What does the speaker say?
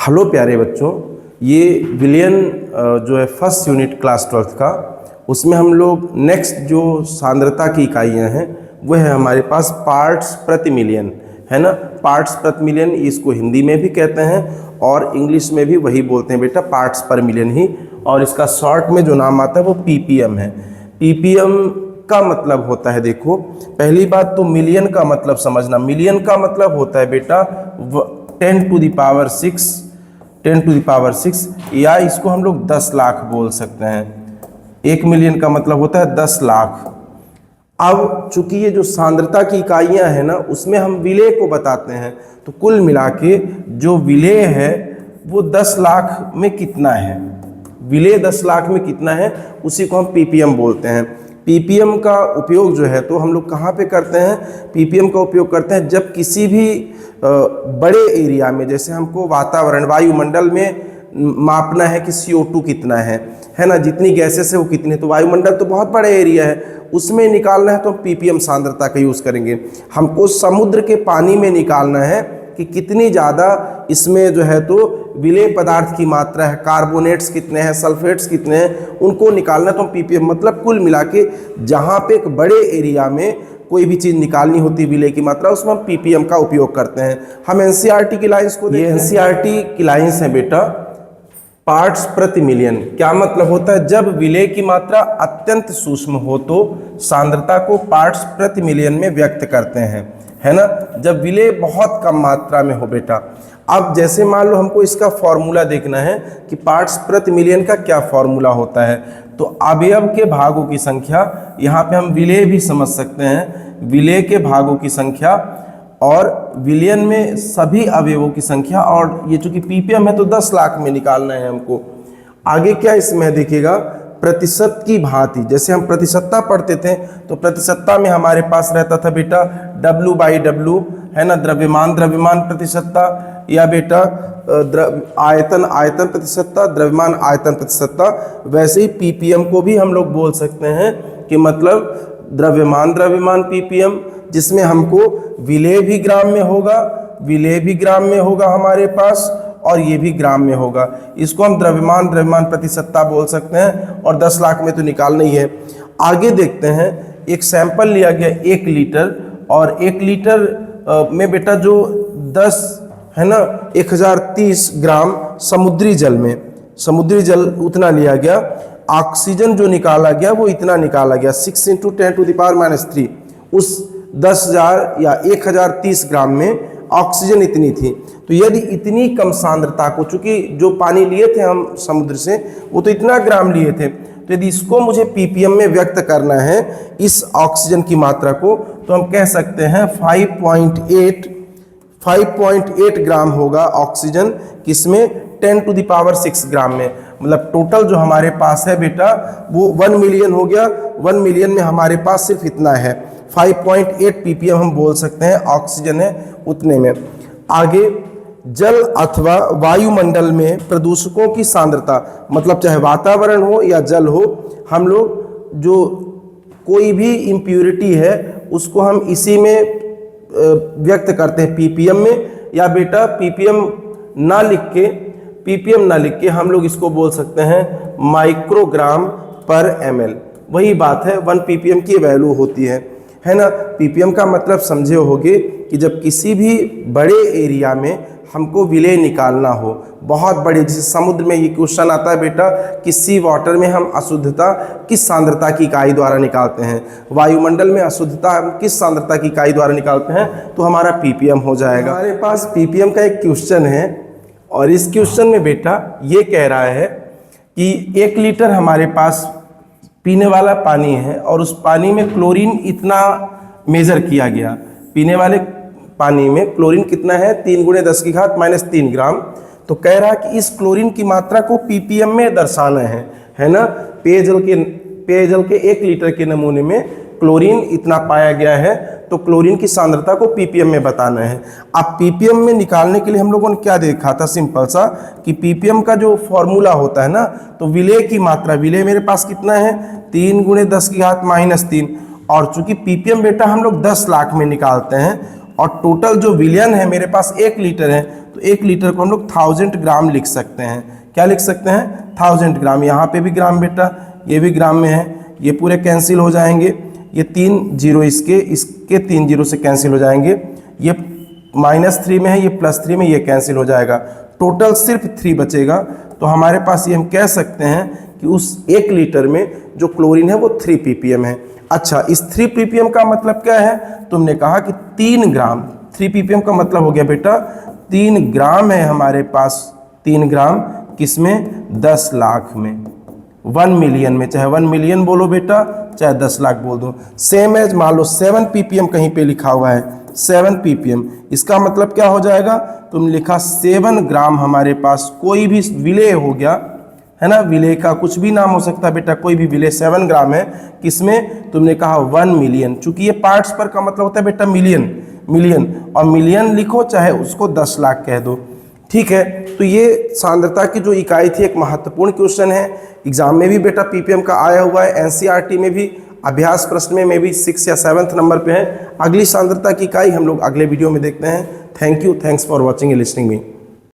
Hello प्यारे बच्चों, ये विलियन जो है फर्स्ट यूनिट क्लास 12th का, उसमें हम लोग नेक्स्ट जो सांद्रता की इकाइयाँ हैं वो है हमारे पास पार्ट्स प्रति मिलियन, है ना। पार्ट्स प्रति मिलियन इसको हिंदी में भी कहते हैं और इंग्लिश में भी वही बोलते हैं बेटा, पार्ट्स पर मिलियन ही। और इसका शॉर्ट में जो नाम आता है वो पीपीएम है। पीपीएम का मतलब होता है, देखो पहली बात तो मिलियन का मतलब समझना। मिलियन का मतलब होता है बेटा 10 to the power 6, 10 to the power 6, या इसको हम लोग 10 लाख बोल सकते हैं। 1 मिलियन का मतलब होता है 10 लाख। अब चूंकि ये जो सांद्रता की इकाइयां हैं ना, उसमें हम विलेय को बताते हैं, तो कुल मिला के जो विलेय है वो 10 लाख में कितना है, विलेय 10 लाख में कितना है, उसी को हम पीपीएम बोलते हैं। पीपीएम का उपयोग जो है तो हम लोग कहाँ पे करते हैं? पीपीएम का उपयोग करते हैं जब किसी भी बड़े एरिया में, जैसे हमको वातावरण वायुमंडल में मापना है कि CO2 कितना है ना, जितनी गैसेस है वो कितनी है। तो वायुमंडल तो बहुत बड़ा एरिया है, उसमें निकालना है तो हम पीपीएम सांद्रता का यूज़ करेंगे। हमको समुद्र के पानी में निकालना है कि कितनी ज़्यादा इसमें जो है तो विलेय पदार्थ की मात्रा है, कार्बोनेट्स कितने हैं, सल्फेट्स कितने हैं, उनको निकालना तो हम पीपीएम, मतलब कुल मिला के जहाँ पे एक बड़े एरिया में कोई भी चीज़ निकालनी होती है विलेय की मात्रा, उसमें हम पीपीएम का उपयोग करते हैं। हम एनसीईआरटी की लाइंस को देखते हैं। एनसीईआरटी की लाइंस है बेटा, पार्ट्स प्रति मिलियन। क्या मतलब होता है? जब विलेय की मात्रा अत्यंत सूक्ष्म हो तो सांद्रता को पार्ट्स प्रति मिलियन में व्यक्त करते हैं, है ना। जब विलेय बहुत कम मात्रा में हो बेटा, अब जैसे मान लो हमको इसका फॉर्मूला देखना है कि पार्ट्स प्रति मिलियन का क्या फॉर्मूला होता है, तो अवयव के भागों की संख्या, यहाँ पे हम विलेय भी समझ सकते हैं, विलेय के भागों की संख्या और विलियन में सभी अवयवों की संख्या, और ये चूंकि पीपीएम है तो 10 लाख में निकालना है हमको। आगे क्या इसमें देखिएगा, प्रतिशत की भांति, जैसे हम प्रतिशतता पढ़ते थे तो प्रतिशतता में हमारे पास रहता था बेटा W/W, है ना, द्रव्यमान प्रतिशतता, या बेटा आयतन प्रतिशतता, द्रव्यमान आयतन प्रतिशतता। वैसे ही पीपीएम को भी हम लोग बोल सकते हैं कि मतलब द्रव्यमान पीपीएम, जिसमें हमको विलेय भी ग्राम में होगा, विलेय भी ग्राम में होगा हमारे पास, और ये भी ग्राम में होगा। इसको हम द्रव्यमान प्रतिशतता बोल सकते हैं, और 10 लाख में तो निकालना ही है। आगे देखते हैं, एक सैंपल लिया गया 1 लीटर, और 1 लीटर में बेटा जो 10 है ना 1030 ग्राम समुद्री जल में, समुद्री जल उतना लिया गया। ऑक्सीजन जो निकाला गया वो इतना निकाला गया, 6 × 10⁻³ उस 10,000 या 1030 ग्राम में ऑक्सीजन इतनी थी। तो यदि इतनी कम सांद्रता को, चूंकि जो पानी लिए थे हम समुद्र से वो तो इतना ग्राम लिए थे, तो यदि इसको मुझे पीपीएम में व्यक्त करना है इस ऑक्सीजन की मात्रा को, तो हम कह सकते हैं 5.8 ग्राम होगा ऑक्सीजन, किसमें 10⁻6 ग्राम में। मतलब टोटल जो हमारे पास है बेटा वो 1 मिलियन हो गया। 1 मिलियन में हमारे पास सिर्फ इतना है, 5.8 पीपीएम हम बोल सकते हैं ऑक्सीजन है उतने में। आगे जल अथवा वायुमंडल में प्रदूषकों की सांद्रता, मतलब चाहे वातावरण हो या जल हो, हम लोग जो कोई भी इम्प्यूरिटी है उसको हम इसी में व्यक्त करते हैं पीपीएम में, या बेटा पीपीएम ना लिख के हम लोग इसको बोल सकते हैं माइक्रोग्राम पर ml। वही बात है, 1 पीपीएम की वैल्यू होती है ना। पीपीएम का मतलब समझे होगे कि जब किसी भी बड़े एरिया में हमको विलेय निकालना हो, बहुत बड़े, जैसे समुद्र में ये क्वेश्चन आता है बेटा कि सी वाटर में हम अशुद्धता किस सांद्रता की इकाई द्वारा निकालते हैं, वायुमंडल में अशुद्धता हम किस सांद्रता की इकाई द्वारा निकालते हैं, तो हमारा पीपीएम हो जाएगा। हमारे पास पीपीएम का एक क्वेश्चन है, और इस क्वेश्चन में बेटा ये कह रहा है कि 1 लीटर हमारे पास पीने वाला पानी है, और उस पानी में क्लोरीन इतना मेजर किया गया। पीने वाले पानी में क्लोरीन कितना है? 3 × 10⁻³ ग्राम। तो कह रहा है कि इस क्लोरीन की मात्रा को पीपीएम में दर्शाना है ना। पेयजल के 1 लीटर के नमूने में क्लोरीन इतना पाया गया है, तो क्लोरीन की सांद्रता को पीपीएम में बताना है। अब पीपीएम में निकालने के लिए हम लोगों ने क्या देखा था, सिंपल सा, कि पीपीएम का जो फॉर्मूला होता है ना, तो विलेय की मात्रा, विलेय मेरे पास कितना है 3 × 10⁻³ और चूंकि पीपीएम बेटा हम लोग 10 लाख में निकालते हैं, और टोटल जो विलियन है मेरे पास 1 लीटर है, तो 1 लीटर को हम लोग 1000 ग्राम लिख सकते हैं। क्या लिख सकते हैं? 1000 ग्राम। यहाँ पे भी ग्राम बेटा, ये भी ग्राम में है, ये पूरे कैंसिल हो जाएंगे, ये 3 जीरो इसके 3 जीरो से कैंसिल हो जाएंगे, ये -3 में है, ये +3 में, ये कैंसिल हो जाएगा, टोटल सिर्फ 3 बचेगा। तो हमारे पास ये हम कह सकते हैं कि उस 1 लीटर में जो क्लोरीन है वो 3 ppm है। अच्छा, इस 3 ppm का मतलब क्या है? तुमने कहा कि 3 ग्राम, 3 ppm का मतलब हो गया बेटा 3 ग्राम है हमारे पास, 3 ग्राम किसमें? 10 लाख में, 1 मिलियन में, चाहे 1 मिलियन बोलो बेटा, चाहे 10 लाख बोल दो। सेम एज मान लो 7 ppm कहीं पे लिखा हुआ है, 7 ppm, इसका मतलब क्या हो जाएगा? तुम लिखा 7 ग्राम हमारे पास, कोई भी विलेय हो गया है ना, विलेय का कुछ भी नाम हो सकता है बेटा, कोई भी विलेय 7 ग्राम है, किसमें? तुमने कहा 1 मिलियन, चूंकि ये पार्ट्स पर का मतलब होता है बेटा मिलियन, मिलियन, और मिलियन लिखो चाहे उसको 10 लाख कह दो, ठीक है। तो ये सांद्रता की जो इकाई थी एक महत्वपूर्ण क्वेश्चन है, एग्जाम में भी बेटा ppm का आया हुआ है, एनसीईआरटी में भी, अभ्यास प्रश्न में भी 6 या 7 नंबर पे है। अगली सांद्रता की इकाई हम लोग अगले वीडियो में देखते हैं। Thank you, thanks for watching and listening me.